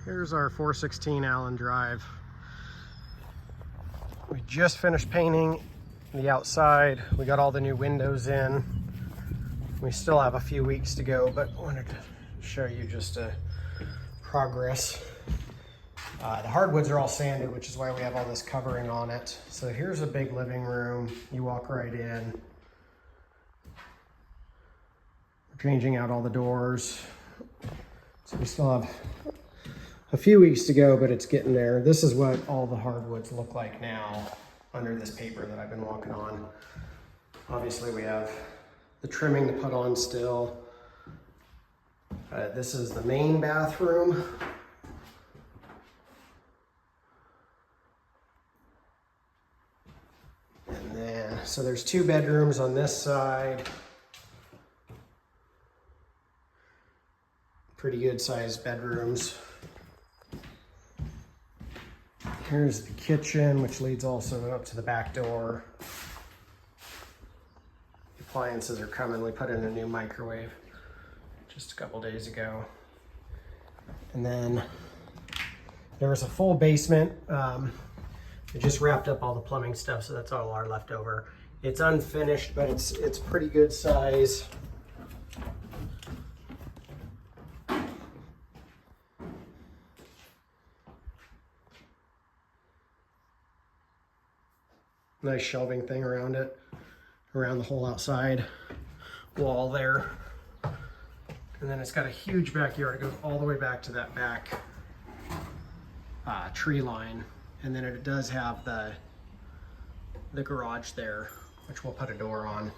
Here's our 416 Allen Drive. We just finished painting the outside. We got all the new windows in. We still have a few weeks to go, but wanted to show you just a progress. The hardwoods are all sanded, which is why we have all this covering on it. So here's a big living room. You walk right in. We're changing out all the doors. So we still have a few weeks to go, but it's getting there. This is what all the hardwoods look like now under this paper that I've been walking on. Obviously we have the trimming to put on still. This is the main bathroom. And then, so there's 2 bedrooms on this side. Pretty good sized bedrooms. Here's the kitchen, which leads also up to the back door. The appliances are coming. We put in a new microwave just a couple days ago. And then there was a full basement. We just wrapped up all the plumbing stuff, so that's all our leftover. It's unfinished, but it's pretty good size. Nice shelving thing around it, around the whole outside wall there. And then it's got a huge backyard. It goes all the way back to that back tree line. And then it does have the garage there, which we'll put a door on.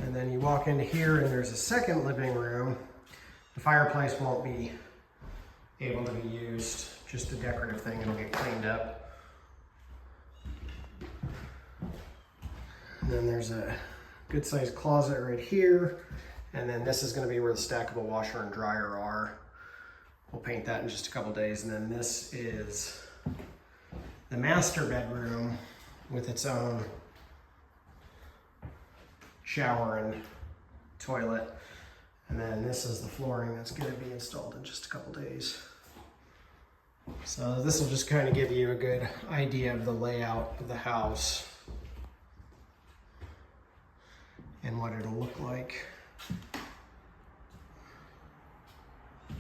And then you walk into here and there's a second living room. The fireplace won't be able to be used, just a decorative thing. It'll get cleaned up. And then there's a good sized closet right here. And then this is going to be where the stackable washer and dryer are. We'll paint that in just a couple days. And then this is the master bedroom with its own shower and toilet. And then this is the flooring that's going to be installed in just a couple days. So this will just kind of give you a good idea of the layout of the house and what it'll look like.